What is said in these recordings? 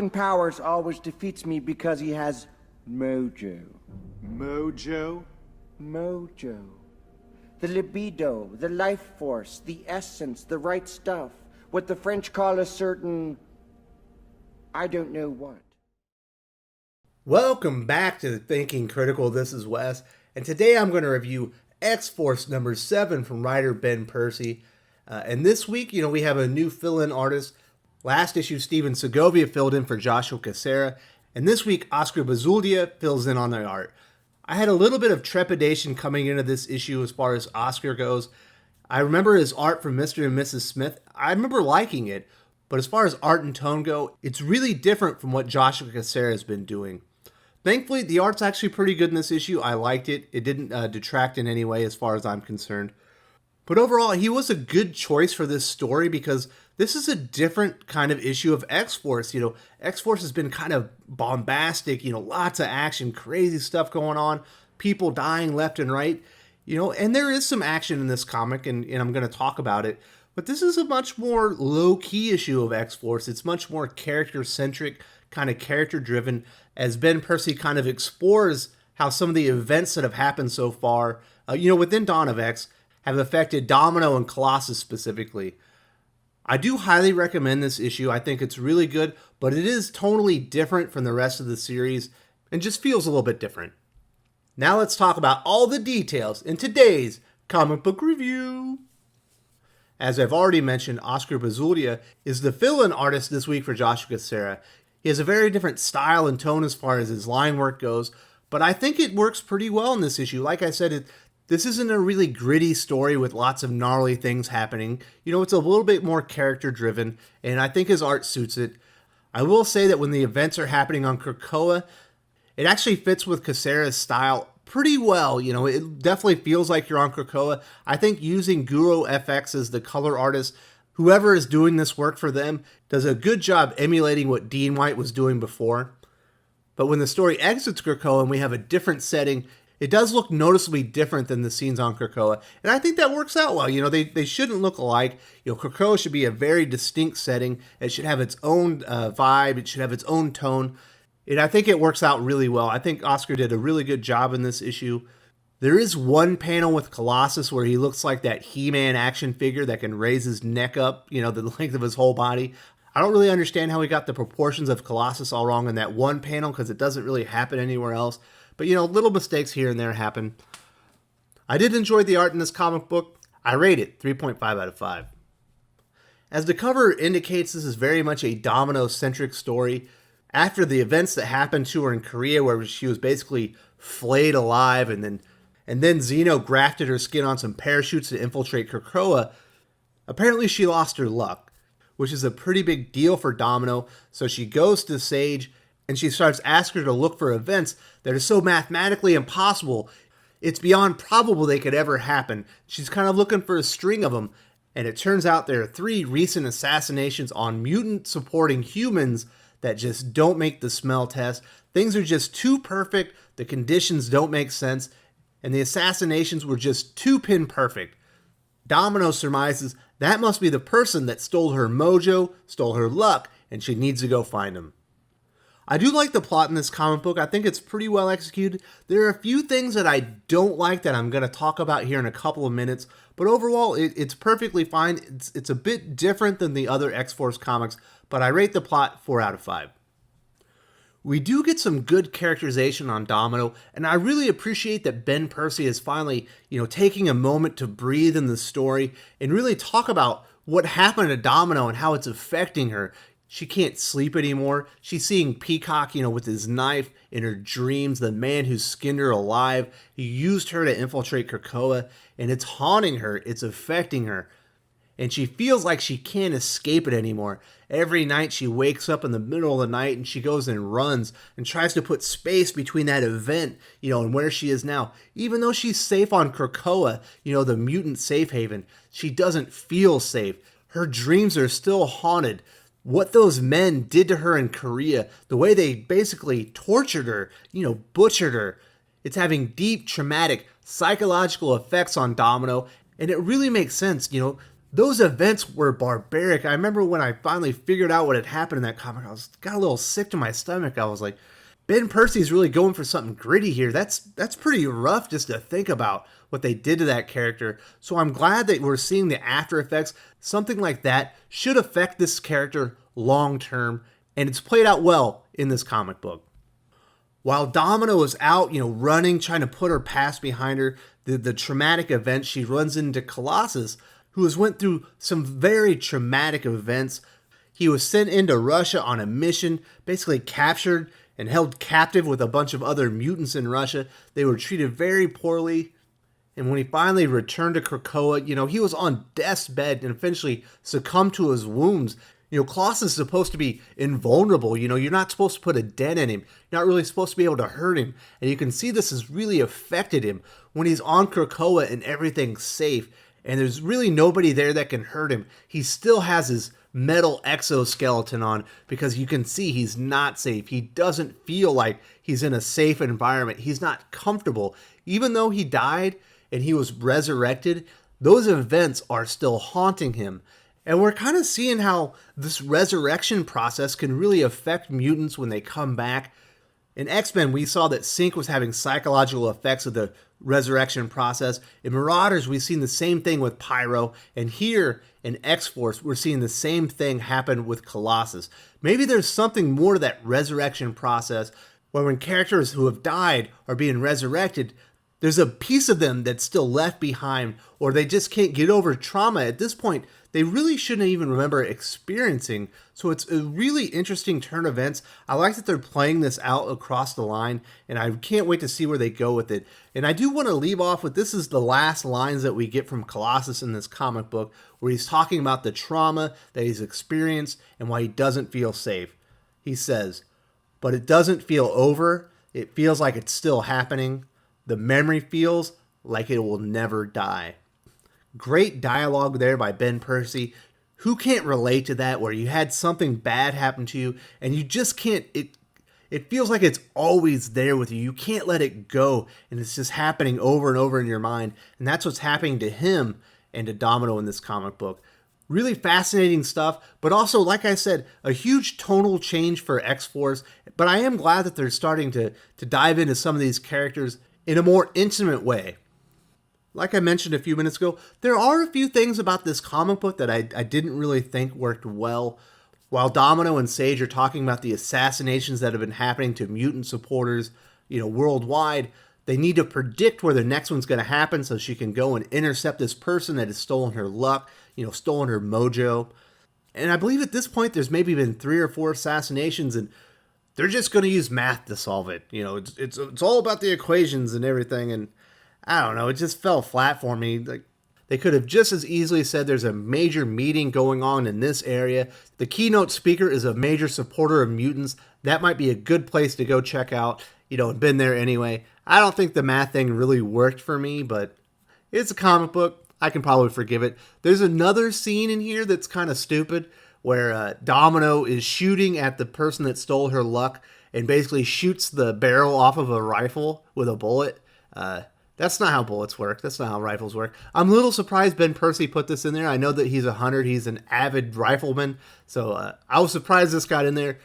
Powers always defeats me because he has mojo. Mojo? Mojo. The libido, the life force, the essence, the right stuff. What the French call a certain... I don't know what. Welcome back to Thinking Critical. This is Wes, and today I'm going to review X-Force number 7 from writer Ben Percy. And this week, we have a new fill-in artist. Last issue, Steven Segovia filled in for Joshua Cassara, and this week, Oscar Bazaldua fills in on the art. I had a little bit of trepidation coming into this issue as far as Oscar goes. I remember his art from Mr. and Mrs. Smith. I remember liking it, but as far as art and tone go, it's really different from what Joshua Cassara has been doing. Thankfully, the art's actually pretty good in this issue. I liked it. It didn't detract in any way as far as I'm concerned. But overall, he was a good choice for this story because this is a different kind of issue of X-Force. X-Force has been kind of bombastic, lots of action, crazy stuff going on, people dying left and right, and there is some action in this comic, and I'm going to talk about it. But this is a much more low-key issue of X-Force. It's much more character-centric, kind of character-driven, as Ben Percy kind of explores how some of the events that have happened so far, within Dawn of X, have affected Domino and Colossus specifically. I do highly recommend this issue. I think it's really good, but it is totally different from the rest of the series and just feels a little bit different. Now let's talk about all the details in today's comic book review. As I've already mentioned, Oscar Bazaldua is the fill-in artist this week for Joshua Cassara. He has a very different style and tone as far as his line work goes, but I think it works pretty well in this issue. Like I said, this isn't a really gritty story with lots of gnarly things happening. It's a little bit more character-driven, and I think his art suits it. I will say that when the events are happening on Krakoa, it actually fits with Cassara's style pretty well. It definitely feels like you're on Krakoa. I think using Guru FX as the color artist, whoever is doing this work for them, does a good job emulating what Dean White was doing before. But when the story exits Krakoa and we have a different setting, it does look noticeably different than the scenes on Krakoa, and I think that works out well. They shouldn't look alike. Krakoa should be a very distinct setting. It should have its own vibe. It should have its own tone, and I think it works out really well. I think Oscar did a really good job in this issue. There is one panel with Colossus where he looks like that He-Man action figure that can raise his neck up, the length of his whole body. I don't really understand how he got the proportions of Colossus all wrong in that one panel because it doesn't really happen anywhere else. But, little mistakes here and there happen. I did enjoy the art in this comic book. I rate it 3.5 out of 5. As the cover indicates, this is very much a Domino-centric story. After the events that happened to her in Korea, where she was basically flayed alive, and then Zeno grafted her skin on some parachutes to infiltrate Krakoa, apparently she lost her luck, which is a pretty big deal for Domino, so she goes to Sage, and she starts asking her to look for events that are so mathematically impossible, it's beyond probable they could ever happen. She's kind of looking for a string of them, and it turns out there are 3 recent assassinations on mutant supporting humans that just don't make the smell test. Things are just too perfect, the conditions don't make sense, and the assassinations were just too pin perfect. Domino surmises that must be the person that stole her mojo, stole her luck, and she needs to go find him. I do like the plot in this comic book. I think it's pretty well executed. There are a few things that I don't like that I'm going to talk about here in a couple of minutes, but overall, it's perfectly fine. It's a bit different than the other X-Force comics, but I rate the plot 4 out of 5. We do get some good characterization on Domino, and I really appreciate that Ben Percy is finally, taking a moment to breathe in the story and really talk about what happened to Domino and how it's affecting her. She can't sleep anymore. She's seeing Peacock, with his knife in her dreams, the man who skinned her alive. He used her to infiltrate Krakoa, and it's haunting her. It's affecting her. And she feels like she can't escape it anymore. Every night she wakes up in the middle of the night and she goes and runs and tries to put space between that event, and where she is now. Even though she's safe on Krakoa, the mutant safe haven, she doesn't feel safe. Her dreams are still haunted. What those men did to her in Korea, the way they basically tortured her, butchered her, it's having deep, traumatic, psychological effects on Domino, and it really makes sense, those events were barbaric. I remember when I finally figured out what had happened in that comic, got a little sick to my stomach. I was like, Ben Percy's really going for something gritty here. That's pretty rough just to think about what they did to that character. So I'm glad that we're seeing the after effects. Something like that should affect this character long term, and it's played out well in this comic book. While Domino is out, running, trying to put her past behind her, the traumatic event, she runs into Colossus, who has went through some very traumatic events. He was sent into Russia on a mission, basically captured and held captive with a bunch of other mutants in Russia. They were treated very poorly. And when he finally returned to Krakoa, he was on death's bed and eventually succumbed to his wounds. Colossus is supposed to be invulnerable. You're not supposed to put a dent in him. You're not really supposed to be able to hurt him. And you can see this has really affected him when he's on Krakoa and everything's safe. And there's really nobody there that can hurt him. He still has his metal exoskeleton on because you can see he's not safe. He doesn't feel like he's in a safe environment. He's not comfortable. Even though he died and he was resurrected, those events are still haunting him. And we're kind of seeing how this resurrection process can really affect mutants when they come back. In X-Men, we saw that Sync was having psychological effects of the resurrection process. In Marauders, we've seen the same thing with Pyro. And here in X-Force, we're seeing the same thing happen with Colossus. Maybe there's something more to that resurrection process where when characters who have died are being resurrected, there's a piece of them that's still left behind, or they just can't get over trauma. At this point, they really shouldn't even remember experiencing. So it's a really interesting turn of events. I like that they're playing this out across the line, and I can't wait to see where they go with it. And I do want to leave off with, this is the last lines that we get from Colossus in this comic book, where he's talking about the trauma that he's experienced and why he doesn't feel safe. He says, "But it doesn't feel over. It feels like it's still happening. The memory feels like it will never die." Great dialogue there by Ben Percy. Who can't relate to that, where you had something bad happen to you and you just can't, it feels like it's always there with you. You can't let it go, and it's just happening over and over in your mind. And that's what's happening to him and to Domino in this comic book. Really fascinating stuff, but also, like I said, a huge tonal change for X-Force. But I am glad that they're starting to dive into some of these characters in a more intimate way. Like I mentioned a few minutes ago, there are a few things about this comic book that I didn't really think worked well. While Domino and Sage are talking about the assassinations that have been happening to mutant supporters, worldwide, they need to predict where the next one's going to happen so she can go and intercept this person that has stolen her luck, stolen her mojo. And I believe at this point there's maybe been 3 or 4 assassinations, and they're just going to use math to solve it. It's all about the equations and everything, and I don't know, it just fell flat for me. Like, they could have just as easily said there's a major meeting going on in this area. The keynote speaker is a major supporter of mutants. That might be a good place to go check out. And been there anyway. I don't think the math thing really worked for me, but it's a comic book. I can probably forgive it. There's another scene in here that's kind of stupid where Domino is shooting at the person that stole her luck and basically shoots the barrel off of a rifle with a bullet. That's not how bullets work. That's not how rifles work. I'm a little surprised Ben Percy put this in there. I know that he's a hunter. He's an avid rifleman. So I was surprised this got in there.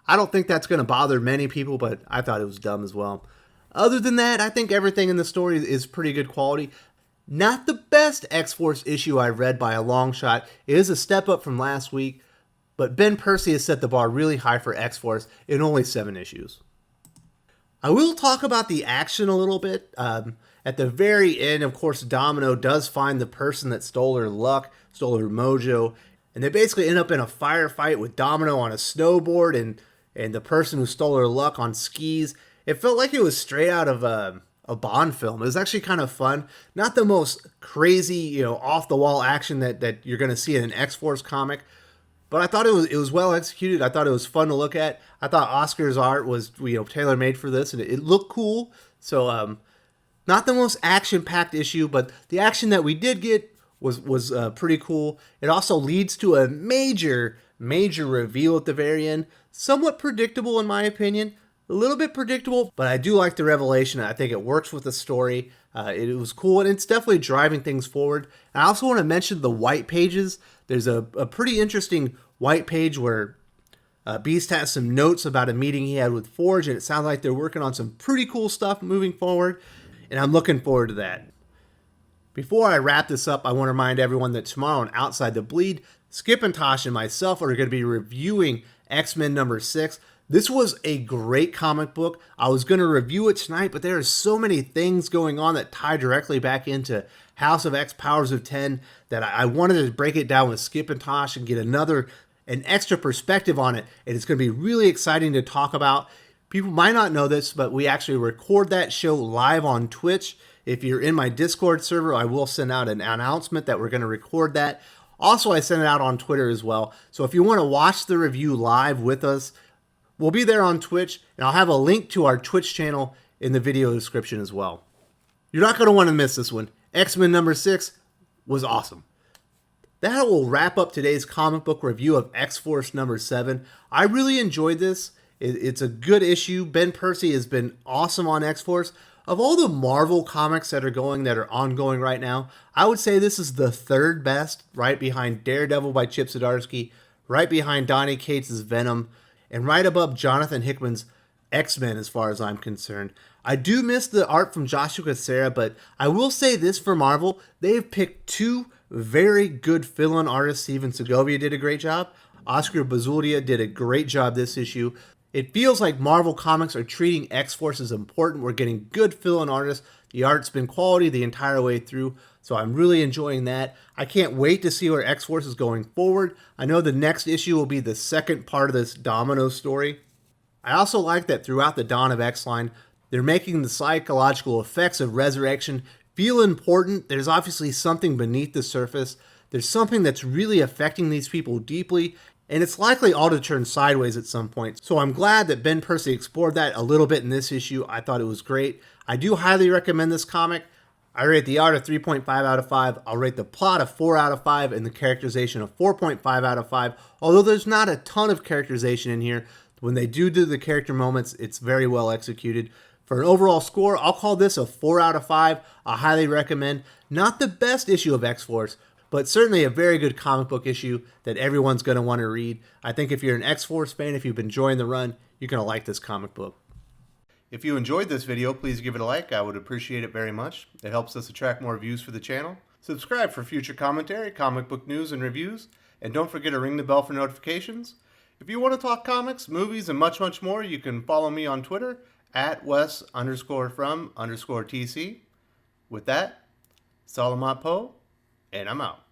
I don't think that's going to bother many people, but I thought it was dumb as well. Other than that, I think everything in the story is pretty good quality. Not the best X-Force issue I've read by a long shot. It is a step up from last week, but Ben Percy has set the bar really high for X-Force in only 7 issues. I will talk about the action a little bit. At the very end, of course, Domino does find the person that stole her luck, stole her mojo, and they basically end up in a firefight with Domino on a snowboard and the person who stole her luck on skis. It felt like it was straight out of a Bond film. It was actually kind of fun. Not the most crazy, off-the-wall action that you're going to see in an X-Force comic, but I thought it was well executed. I thought it was fun to look at. I thought Oscar's art was tailor-made for this, and it looked cool. So, not the most action-packed issue, but the action that we did get was pretty cool. It also leads to a major reveal at the very end. Somewhat predictable in my opinion, A little bit predictable, but I do like the revelation. I think it works with the story. It was cool, and it's definitely driving things forward. And I also want to mention the white pages. There's a pretty interesting white page where Beast has some notes about a meeting he had with Forge, and it sounds like they're working on some pretty cool stuff moving forward, and I'm looking forward to that. Before I wrap this up, I want to remind everyone that tomorrow on Outside the Bleed, Skip and Tosh and myself are going to be reviewing X-Men number 6. This was a great comic book. I was going to review it tonight, but there are so many things going on that tie directly back into House of X, Powers of 10, that I wanted to break it down with Skip and Tosh and get an extra perspective on it. And it's going to be really exciting to talk about. People might not know this, but we actually record that show live on Twitch. If you're in my Discord server, I will send out an announcement that we're going to record that. Also, I send it out on Twitter as well. So if you want to watch the review live with us, we'll be there on Twitch, and I'll have a link to our Twitch channel in the video description as well. You're not going to want to miss this one. X-Men number 6 was awesome. That will wrap up today's comic book review of X-Force number 7. I really enjoyed this. It's a good issue. Ben Percy has been awesome on X-Force. Of all the Marvel comics that are ongoing right now, I would say this is the third best, right behind Daredevil by Chip Zdarsky, right behind Donny Cates' Venom, and right above Jonathan Hickman's X-Men as far as I'm concerned. I do miss the art from Joshua Cassara, but I will say this for Marvel, they've picked two very good fill-in artists. Steven Segovia did a great job. Oscar Bazaldua did a great job this issue. It feels like Marvel Comics are treating X-Force as important. We're getting good fill-in artists. The art's been quality the entire way through, so I'm really enjoying that. I can't wait to see where X-Force is going forward. I know the next issue will be the second part of this Domino story. I also like that throughout the Dawn of X-line, they're making the psychological effects of resurrection feel important. There's obviously something beneath the surface. There's something that's really affecting these people deeply, and it's likely all to turn sideways at some point. So I'm glad that Ben Percy explored that a little bit in this issue. I thought it was great. I do highly recommend this comic. I rate the art a 3.5 out of 5. I'll rate the plot a 4 out of 5 and the characterization a 4.5 out of 5. Although there's not a ton of characterization in here, when they do the character moments, it's very well executed. For an overall score, I'll call this a 4 out of 5. I highly recommend. Not the best issue of X-Force, but certainly a very good comic book issue that everyone's going to want to read. I think if you're an X-Force fan, if you've been enjoying the run, you're going to like this comic book. If you enjoyed this video, please give it a like. I would appreciate it very much. It helps us attract more views for the channel. Subscribe for future commentary, comic book news, and reviews. And don't forget to ring the bell for notifications. If you want to talk comics, movies, and much, much more, you can follow me on Twitter at Wes_from_TC. With that, Salamat Po, and I'm out.